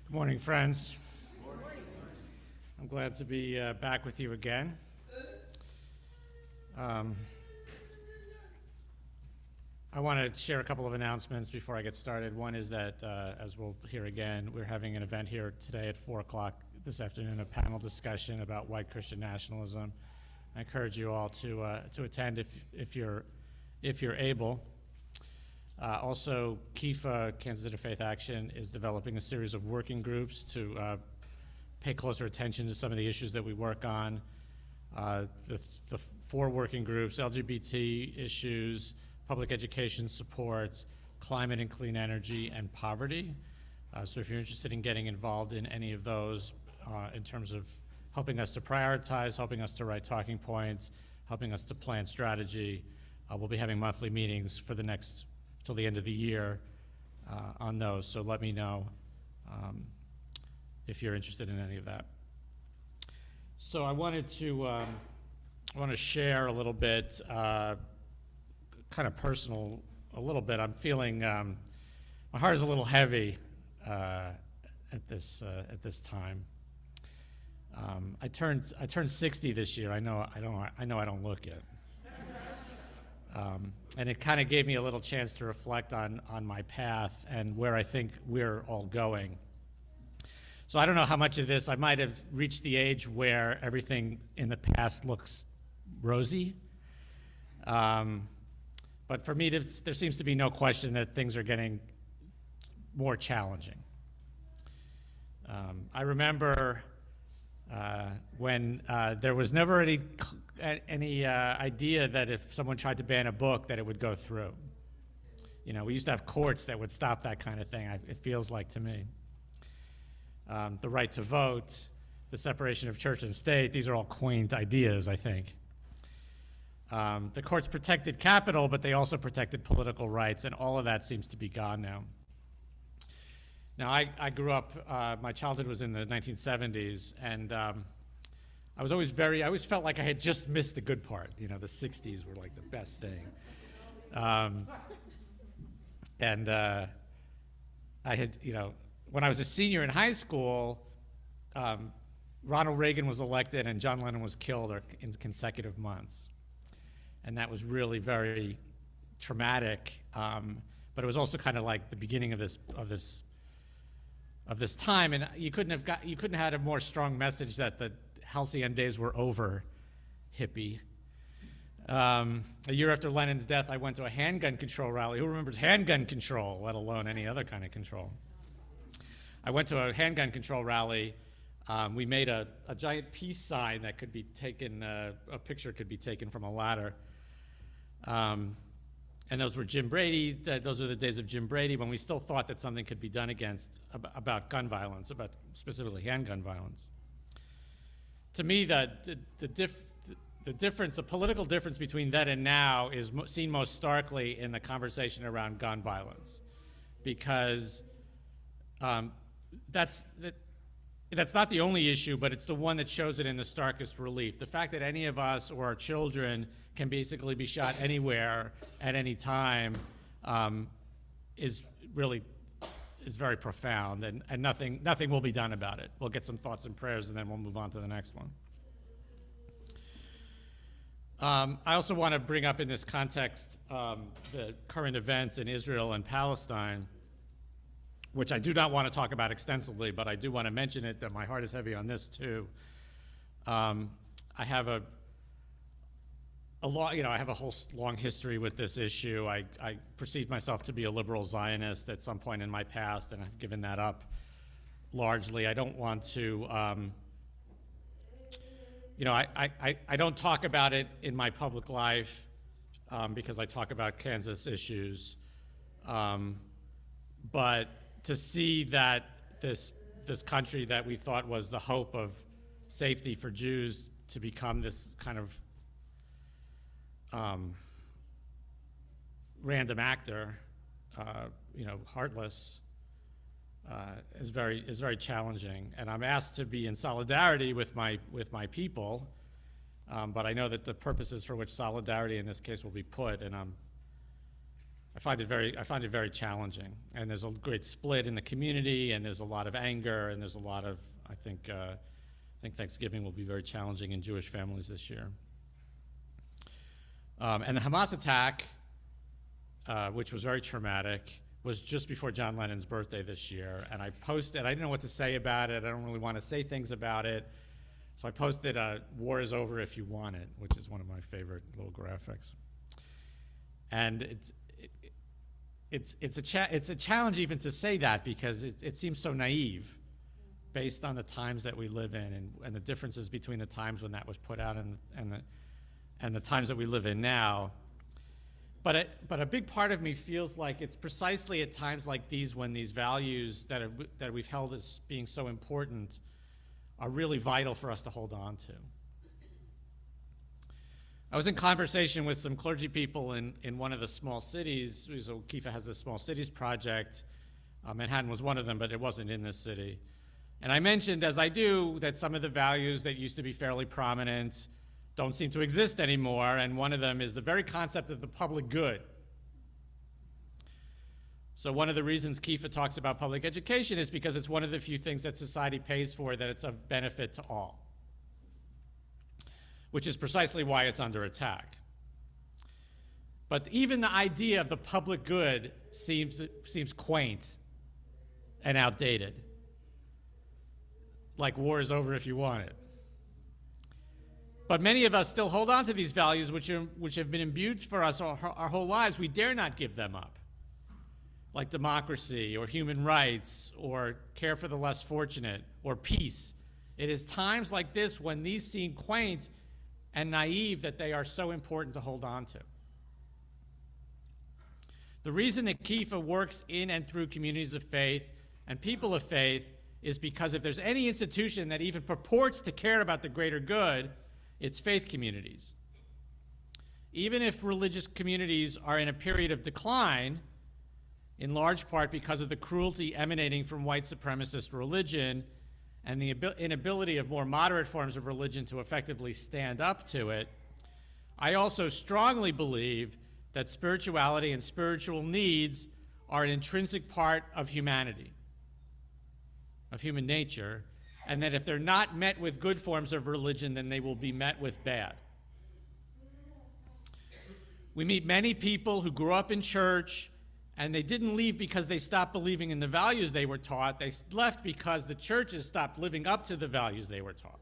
Good morning, friends. Good morning. I'm glad to be back with you again. I want to share a couple of announcements before I get started. One is that, as we'll hear again, we're having an event here today at 4 o'clock this afternoon, a panel discussion about white Christian nationalism. I encourage you all to attend if you're able. Also, KIFA, Kansas Interfaith Action, is developing a series of working groups to pay closer attention to some of the issues that we work on. The 4 working groups: LGBT issues, public education supports, climate and clean energy, and poverty. So if you're interested in getting involved in any of those in terms of helping us to prioritize, helping us to write talking points, helping us to plan strategy, we'll be having monthly meetings for the next till the end of the year on those. So let me know if you're interested in any of that. So I wanted to share a little bit, kind of personal, a little bit. I'm feeling my heart is a little heavy at this time. I turned 60 this year. I know I don't look it. And it kind of gave me a little chance to reflect on my path and where I think we're all going. So I don't know how much of this, I might have reached the age where everything in the past looks rosy. But for me, there seems to be no question that things are getting more challenging. I remember when there was never any idea that if someone tried to ban a book that it would go through. You know, we used to have courts that would stop that kind of thing, it feels like to me. The right to vote, the separation of church and state, these are all quaint ideas, I think. The courts protected capital, but they also protected political rights, and all of that seems to be gone now. Now, I grew up, my childhood was in the 1970s, and I always felt like I had just missed the good part. You know, the 60s were like the best thing. I had, when I was a senior in high school, Ronald Reagan was elected and John Lennon was killed in consecutive months. And that was really very traumatic, but it was also kind of like the beginning of this time, and you couldn't have had a more strong message that the halcyon days were over, hippie. A year after Lennon's death, I went to a handgun control rally. Who remembers handgun control, let alone any other kind of control? I went to a handgun control rally. We made a giant peace sign that could be taken, a picture could be taken from a ladder. And those were those are the days of Jim Brady, when we still thought that something could be done about gun violence, about specifically handgun violence. To me, the political difference between then and now is seen most starkly in the conversation around gun violence, because that's not the only issue, but it's the one that shows it in the starkest relief. The fact that any of us or our children can basically be shot anywhere at any time is very profound, and nothing will be done about it. We'll get some thoughts and prayers, and then we'll move on to the next one. I also want to bring up in this context the current events in Israel and Palestine, which I do not want to talk about extensively, but I do want to mention it, that my heart is heavy on this too. I have a whole long history with this issue. I perceived myself to be a liberal Zionist at some point in my past, and I've given that up largely. I don't want to, I don't talk about it in my public life because I talk about Kansas issues. But to see that this country that we thought was the hope of safety for Jews to become this kind of random actor, heartless, is very challenging. And I'm asked to be in solidarity with my people, but I know that the purposes for which solidarity in this case will be put, and I find it very challenging. And there's a great split in the community, and there's a lot of anger, and there's a lot of, I think Thanksgiving will be very challenging in Jewish families this year. And the Hamas attack, which was very traumatic, was just before John Lennon's birthday this year. And I posted, I didn't know what to say about it. I don't really want to say things about it. So I posted, "War is over if you want it," which is one of my favorite little graphics. And it's a challenge even to say that, because it seems so naive based on the times that we live in, and the differences between the times when that was put out and the times that we live in now. But a big part of me feels like it's precisely at times like these when these values that we've held as being so important are really vital for us to hold on to. I was in conversation with some clergy people in one of the small cities. So Kifa has this small cities project. Manhattan was one of them, but it wasn't in this city. And I mentioned, as I do, that some of the values that used to be fairly prominent don't seem to exist anymore, and one of them is the very concept of the public good. So one of the reasons Kifa talks about public education is because it's one of the few things that society pays for that it's of benefit to all, which is precisely why it's under attack. But even the idea of the public good seems quaint and outdated. Like war is over if you want it. But many of us still hold on to these values which have been imbued for us our whole lives. We dare not give them up, like democracy or human rights or care for the less fortunate or peace. It is times like this when these seem quaint and naive that they are so important to hold on to. The reason that Kifa works in and through communities of faith and people of faith is because if there's any institution that even purports to care about the greater good, it's faith communities. Even if religious communities are in a period of decline, in large part because of the cruelty emanating from white supremacist religion and the inability of more moderate forms of religion to effectively stand up to it, I also strongly believe that spirituality and spiritual needs are an intrinsic part of humanity, of human nature, and that if they're not met with good forms of religion, then they will be met with bad. We meet many people who grew up in church, and they didn't leave because they stopped believing in the values they were taught. They left because the churches stopped living up to the values they were taught.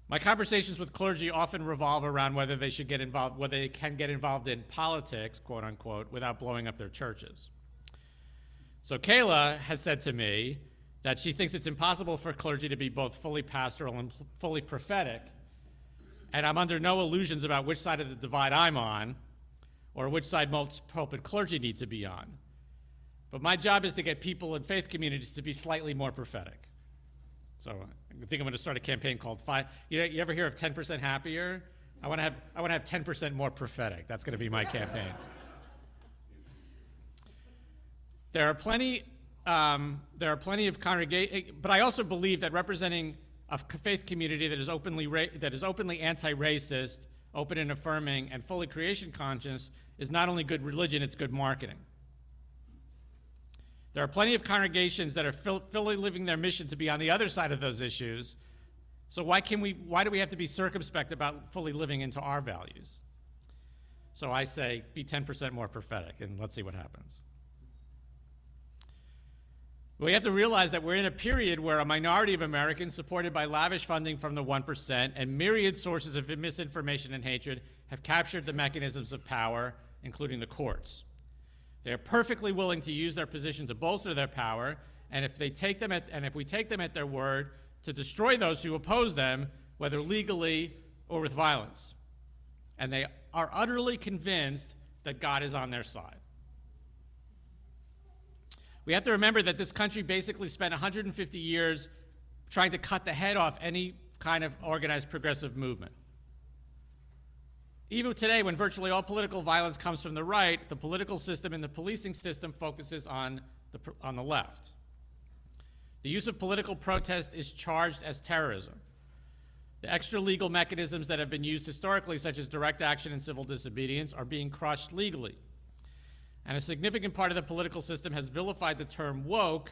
My conversations with clergy often revolve around whether they should get involved, whether they can get involved in politics, quote unquote, without blowing up their churches. So Kayla has said to me that she thinks it's impossible for clergy to be both fully pastoral and fully prophetic, and I'm under no illusions about which side of the divide I'm on or which side most pulpit clergy need to be on. But my job is to get people in faith communities to be slightly more prophetic. So I think I'm going to start a campaign called You ever hear of 10% happier? I want to have 10% more prophetic. That's going to be my campaign. There are plenty of congregations, but I also believe that representing a faith community that is openly anti-racist, open and affirming, and fully creation conscious is not only good religion, it's good marketing. There are plenty of congregations that are fully living their mission to be on the other side of those issues. So why do we have to be circumspect about fully living into our values? So I say, be 10% more prophetic, and let's see what happens. We have to realize that we're in a period where a minority of Americans, supported by lavish funding from the 1% and myriad sources of misinformation and hatred, have captured the mechanisms of power, including the courts. They are perfectly willing to use their position to bolster their power, and if we take them at their word, to destroy those who oppose them, whether legally or with violence. And they are utterly convinced that God is on their side. We have to remember that this country basically spent 150 years trying to cut the head off any kind of organized progressive movement. Even today, when virtually all political violence comes from the right, the political system and the policing system focuses on the left. The use of political protest is charged as terrorism. The extra-legal mechanisms that have been used historically, such as direct action and civil disobedience, are being crushed legally. And a significant part of the political system has vilified the term woke,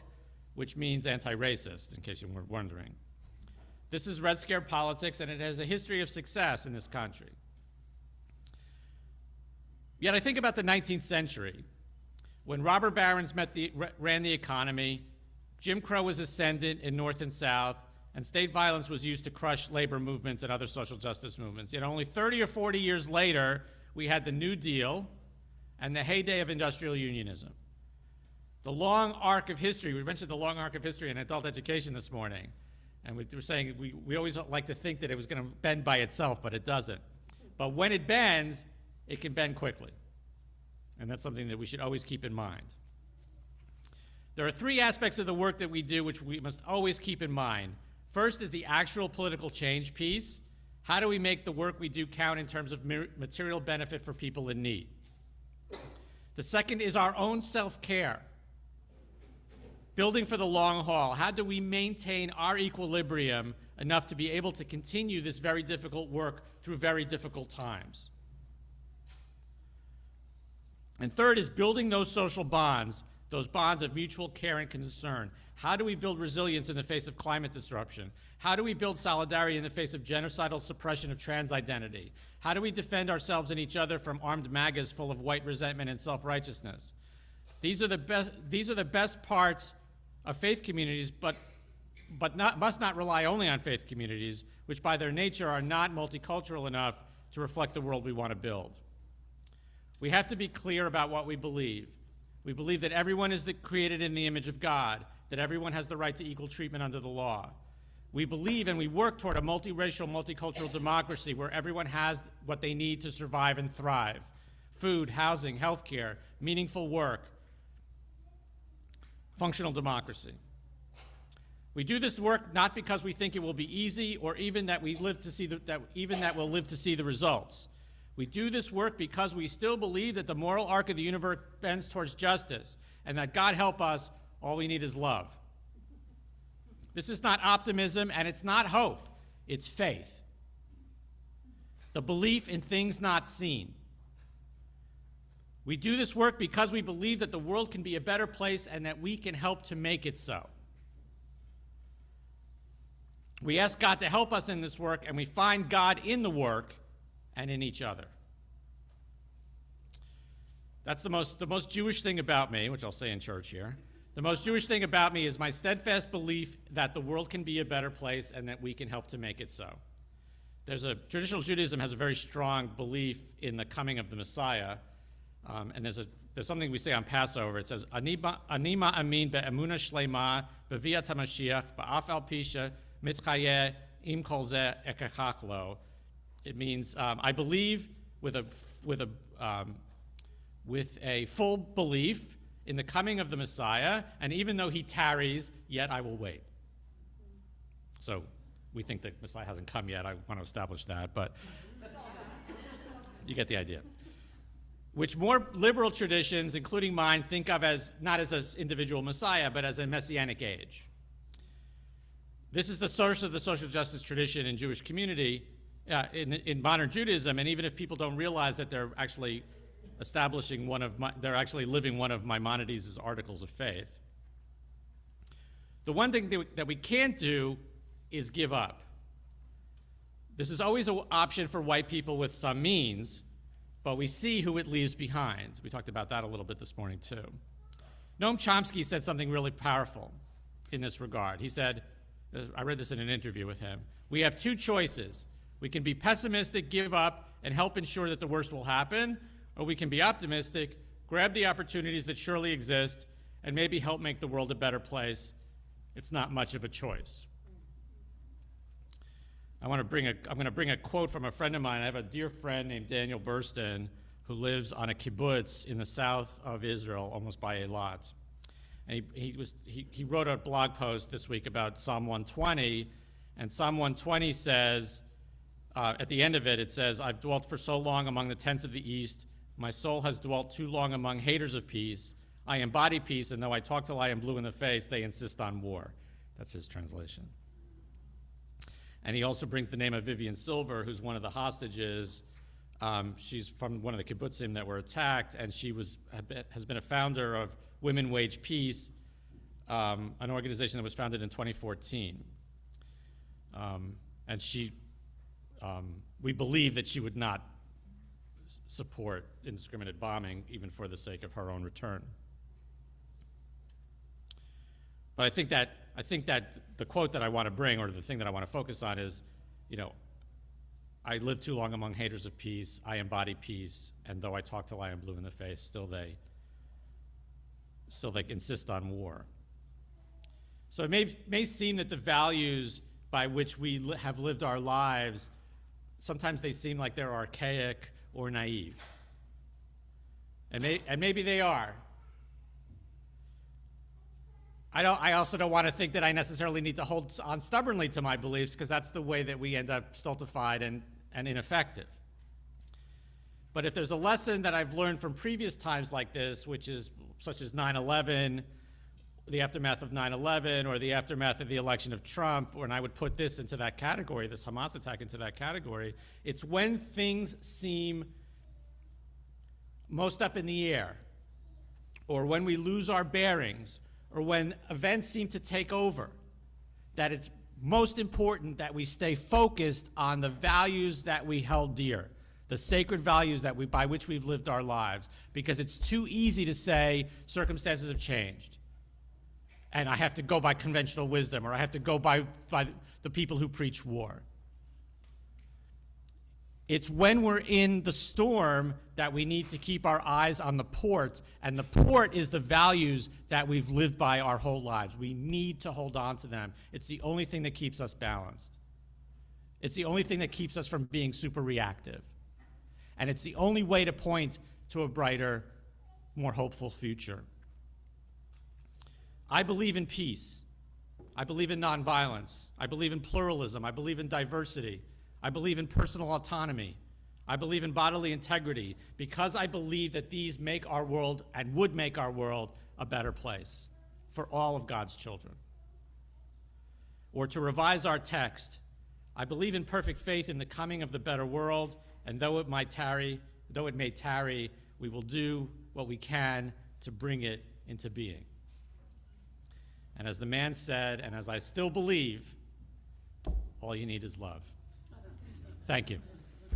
which means anti-racist, in case you were wondering. This is Red Scare politics, and it has a history of success in this country. Yet I think about the 19th century, when robber barons ran the economy, Jim Crow was ascendant in North and South, and state violence was used to crush labor movements and other social justice movements. Yet only 30 or 40 years later, we had the New Deal and the heyday of industrial unionism. The long arc of history, we mentioned the long arc of history in adult education this morning, and we were saying we always like to think that it was going to bend by itself, but it doesn't. But when it bends, it can bend quickly. And that's something that we should always keep in mind. There are three aspects of the work that we do which we must always keep in mind. First is the actual political change piece. How do we make the work we do count in terms of material benefit for people in need? The second is our own self-care. Building for the long haul. How do we maintain our equilibrium enough to be able to continue this very difficult work through very difficult times? And third is building those social bonds, those bonds of mutual care and concern. How do we build resilience in the face of climate disruption? How do we build solidarity in the face of genocidal suppression of trans identity? How do we defend ourselves and each other from armed MAGAs full of white resentment and self-righteousness? These are the best parts of faith communities, but must not rely only on faith communities, which by their nature are not multicultural enough to reflect the world we want to build. We have to be clear about what we believe. We believe that everyone is created in the image of God, that everyone has the right to equal treatment under the law. We believe and we work toward a multiracial, multicultural democracy where everyone has what they need to survive and thrive: food, housing, healthcare, meaningful work, functional democracy. We do this work not because we think it will be easy or even that we'll live to see the results. We do this work because we still believe that the moral arc of the universe bends towards justice, and that, God help us, all we need is love. This is not optimism, and it's not hope. It's faith. The belief in things not seen. We do this work because we believe that the world can be a better place and that we can help to make it so. We ask God to help us in this work, and we find God in the work and in each other. That's the most Jewish thing about me, which I'll say in church here. The most Jewish thing about me is my steadfast belief that the world can be a better place and that we can help to make it so. Traditional Judaism has a very strong belief in the coming of the Messiah, and there's something we say on Passover. It says, Ani ma'amin be'emuna shlema b'viat HaMashiach ba'af al pisha mitchayeh im kol zeh ekechach lo. It means I believe with a full belief in the coming of the Messiah, and even though he tarries, yet I will wait. So we think that Messiah hasn't come yet. I want to establish that, but you get the idea. Which more liberal traditions, including mine, think of as not as an individual Messiah, but as a messianic age. This is the source of the social justice tradition in Jewish community, in modern Judaism, and even if people don't realize that they're actually they're actually living one of Maimonides' articles of faith. The one thing that we can't do is give up. This is always an option for white people with some means, but we see who it leaves behind. We talked about that a little bit this morning too. Noam Chomsky said something really powerful in this regard. He said, I read this in an interview with him, we have two choices. We can be pessimistic, give up, and help ensure that the worst will happen, or we can be optimistic, grab the opportunities that surely exist, and maybe help make the world a better place. It's not much of a choice. I'm going to bring a quote from a friend of mine. I have a dear friend named Daniel Burston who lives on a kibbutz in the south of Israel, almost by Eilat. And he wrote a blog post this week about Psalm 120, and Psalm 120 says, at the end of it, it says, I've dwelt for so long among the tents of the east. My soul has dwelt too long among haters of peace. I embody peace, and though I talk till I am blue in the face, they insist on war. That's his translation. And he also brings the name of Vivian Silver, who's one of the hostages. She's from one of the kibbutzim that were attacked, and she has been a founder of Women Wage Peace, an organization that was founded in 2014. And we believe that she would not support indiscriminate bombing, even for the sake of her own return. But I think that the quote that I want to bring, or the thing that I want to focus on is, I lived too long among haters of peace, I embody peace, and though I talk till I am blue in the face, still they insist on war. So it may seem that the values by which we have lived our lives, sometimes they seem like they're archaic or naive. And maybe they are. I also don't want to think that I necessarily need to hold on stubbornly to my beliefs, because that's the way that we end up stultified and ineffective. But if there's a lesson that I've learned from previous times like this, such as 9/11, the aftermath of 9/11, or the aftermath of the election of Trump, and I would put this into that category, this Hamas attack into that category, it's when things seem most up in the air, or when we lose our bearings, or when events seem to take over, that it's most important that we stay focused on the values that we held dear, the sacred values by which we've lived our lives, because it's too easy to say circumstances have changed, and I have to go by conventional wisdom, or I have to go by the people who preach war. It's when we're in the storm that we need to keep our eyes on the port, and the port is the values that we've lived by our whole lives. We need to hold on to them. It's the only thing that keeps us balanced. It's the only thing that keeps us from being super reactive. And it's the only way to point to a brighter, more hopeful future. I believe in peace. I believe in nonviolence. I believe in pluralism. I believe in diversity. I believe in personal autonomy. I believe in bodily integrity, because I believe that these make our world, and would make our world, a better place for all of God's children. Or to revise our text, I believe in perfect faith in the coming of the better world, and though it may tarry, we will do what we can to bring it into being. And as the man said, and as I still believe, all you need is love. Thank you.